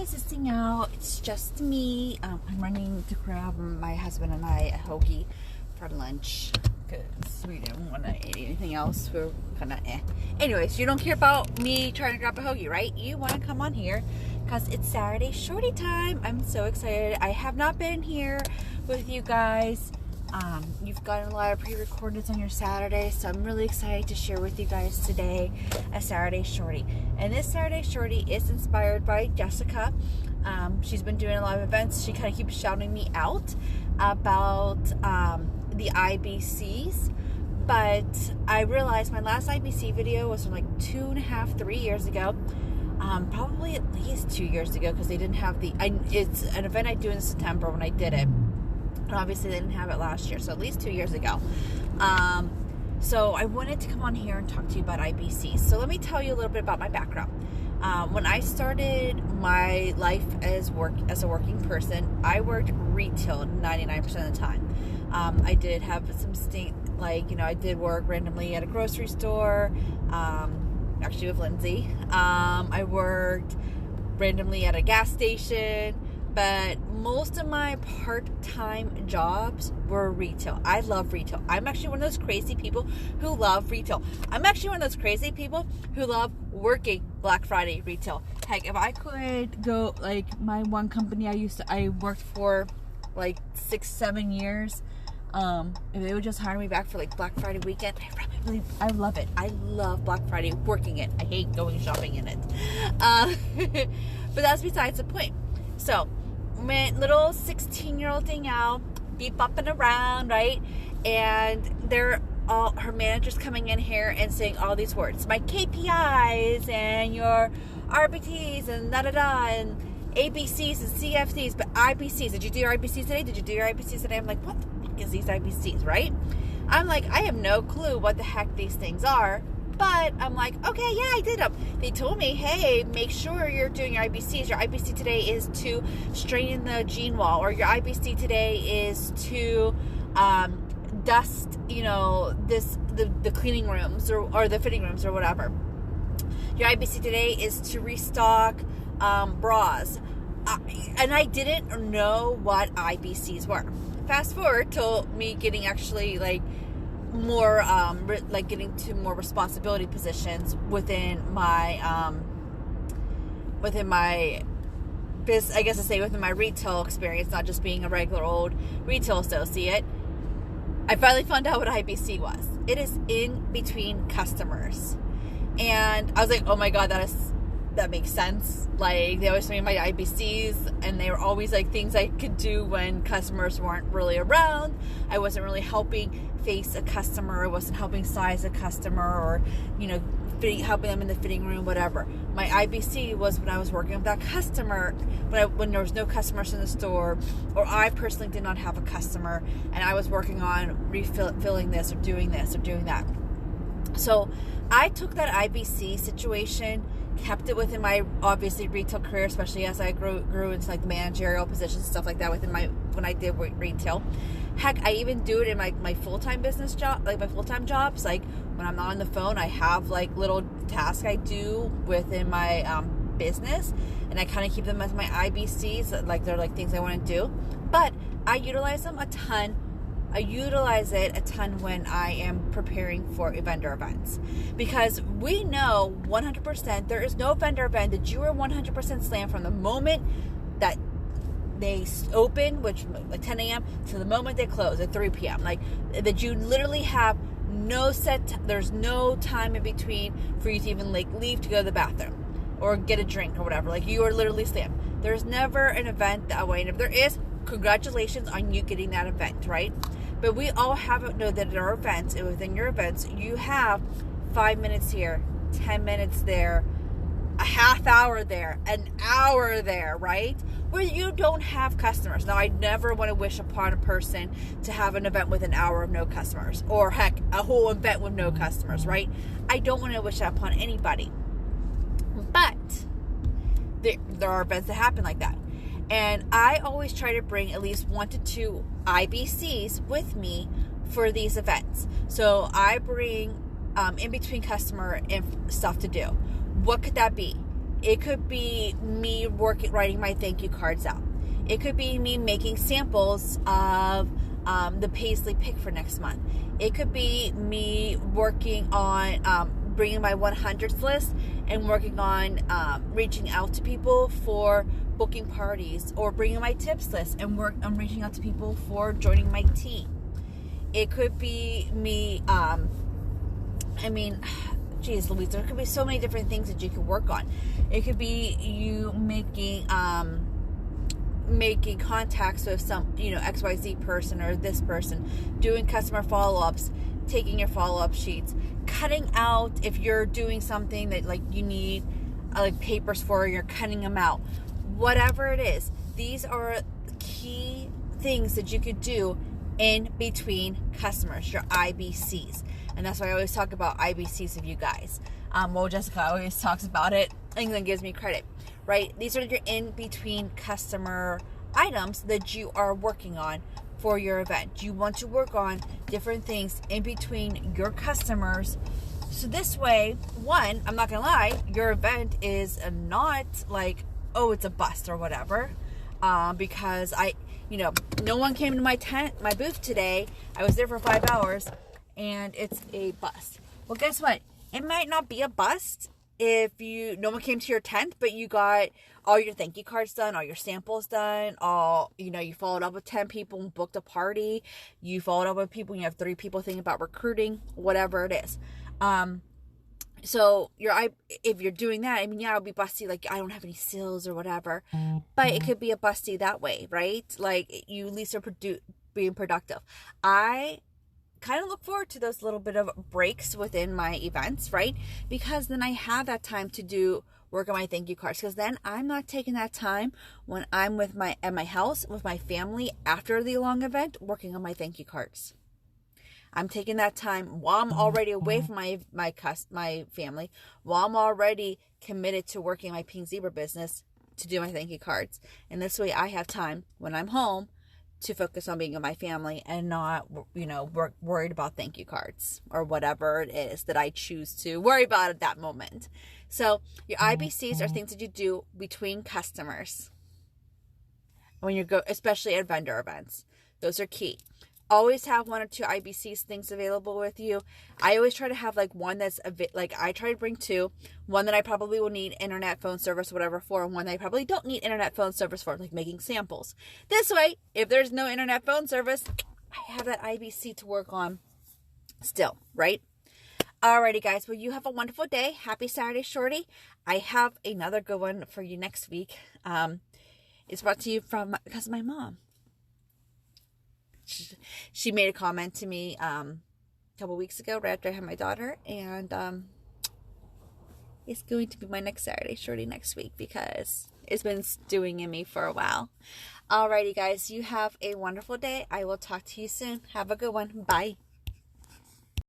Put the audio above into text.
guys, it's out. It's just me. I'm running to grab my husband and I a hoagie for lunch because we didn't want to eat anything else. We're kind of Anyways, you don't care about me trying to grab a hoagie, right? You want to come on here because it's Saturday shorty time. I'm so excited. I have not been here with you guys. You've gotten a lot of pre-recordeds on your Saturday, so I'm really excited to share with you guys today a Saturday Shorty. And this Saturday Shorty is inspired by Jessica. She's been doing a lot of events. She kind of keeps shouting me out about the IBCs, but I realized my last IBC video was from like 2.5, 3 years ago. Probably at least 2 years ago, because they didn't have it's an event I do in September when I did it. And obviously they didn't have it last year, so at least 2 years ago. So I wanted to come on here and talk to you about IBC. So let me tell you a little bit about my background. When I started my life as a working person, I worked retail 99% of the time. I did have some I did work randomly at a grocery store, actually with Lindsay. I worked randomly at a gas station. But most of my part-time jobs were retail. I love retail. I'm actually one of those crazy people who love retail. I'm actually one of those crazy people who love working Black Friday retail. Heck, if I could go, like, my one company I worked for like 6-7 years, if they would just hire me back for like Black Friday weekend, I love it. I love Black Friday, working it. I hate going shopping in it. But that's besides the point. So, my little 16-year-old Danielle be bopping around, right? And her manager's coming in here and saying all these words. My KPIs and your RBTs and da-da-da and ABCs and CFCs, but IBCs. Did you do your IBCs today? Did you do your IBCs today? I'm like, what the fuck is these IBCs, right? I'm like, I have no clue what the heck these things are. But I'm like, okay, yeah, I did them. They told me, hey, make sure you're doing your IBCs. Your IBC today is to straighten the gene wall, or your IBC today is to dust, the cleaning rooms or the fitting rooms or whatever. Your IBC today is to restock bras. And I didn't know what IBCs were. Fast forward to me getting actually more getting to more responsibility positions within my within my retail experience, not just being a regular old retail associate. I finally found out what IBC was. It is in between customers, and I was like, oh my god, that makes sense. Like, they always told me my IBCs, and they were always like things I could do when customers weren't really around. I wasn't really helping face a customer. I wasn't helping size a customer, or helping them in the fitting room, whatever. My IBC was when I was working with that customer, when there was no customers in the store, or I personally did not have a customer, and I was working on refilling this or doing that. So I took that IBC situation, kept it within my, obviously, retail career, especially as I grew into like managerial positions and stuff like that when I did retail. Heck, I even do it in my full-time business job, like my full-time jobs. Like, when I'm not on the phone, I have like little tasks I do within my business, and I kind of keep them as my IBCs, like they're like things I want to do. But I utilize them a ton. I utilize it a ton when I am preparing for vendor events, because we know 100% there is no vendor event that you are 100% slammed from the moment that they open, which like 10 a.m. to the moment they close at 3 p.m. Like, that you literally have no there's no time in between for you to even like leave to go to the bathroom or get a drink or whatever. Like, you are literally slammed. There's never an event that way, and if there is, congratulations on you getting that event, right? But we all know that at our events, and within your events, you have 5 minutes here, 10 minutes there, a half hour there, an hour there, right? Where you don't have customers. Now, I never want to wish upon a person to have an event with an hour of no customers, or heck, a whole event with no customers, right? I don't want to wish that upon anybody. But there are events that happen like that. And I always try to bring at least 1 to 2 IBCs with me for these events. So I bring in between customer and stuff to do. What could that be? It could be me writing my thank you cards out. It could be me making samples of the paisley pick for next month. It could be me working on bringing my 100th list and working on reaching out to people for booking parties, or bringing my tips list and I'm reaching out to people for joining my team. It could be me, geez Louise, there could be so many different things that you can work on. It could be you making contacts with some, XYZ person or this person, doing customer follow-ups, taking your follow-up sheets, cutting out if you're doing something that like you need like papers for, you're cutting them out. Whatever it is, these are key things that you could do in between customers, your IBCs. And that's why I always talk about IBCs with you guys. Jessica always talks about it. England gives me credit, right? These are your in-between customer items that you are working on for your event. You want to work on different things in between your customers. So this way, one, I'm not going to lie, your event is not like, oh, it's a bust or whatever. Because no one came to my booth today. I was there for 5 hours and it's a bust. Well, guess what? It might not be a bust if no one came to your tent, but you got all your thank you cards done, all your samples done, you followed up with 10 people and booked a party. You followed up with people and you have 3 people thinking about recruiting, whatever it is. So if you're doing that, it'll be busty, like I don't have any sales or whatever, but it could be a busty that way, right? Like you at least are being productive. I kind of look forward to those little bit of breaks within my events, right? Because then I have that time to work on my thank you cards, because then I'm not taking that time when I'm at my house with my family after the long event working on my thank you cards. I'm taking that time while I'm already away from my family, while I'm already committed to working my Pink Zebra business to do my thank you cards. And this way I have time when I'm home to focus on being with my family and not, worried about thank you cards or whatever it is that I choose to worry about at that moment. So your IBCs are things that you do between customers when especially at vendor events. Those are key. Always have 1 or 2 IBCs things available with you. I always try to have like one that's I try to bring 2. One that I probably will need internet, phone service, whatever for, and one that I probably don't need internet, phone service for, like making samples. This way, if there's no internet, phone service, I have that IBC to work on still, right? Alrighty, guys. Well, you have a wonderful day. Happy Saturday, Shorty. I have another good one for you next week. It's brought to you because of my mom. She made a comment to me a couple weeks ago right after I had my daughter, and it's going to be my next Saturday Shorty next week because it's been stewing in me for a while. Alrighty, guys, you have a wonderful day. I will talk to you soon. Have a good one. Bye.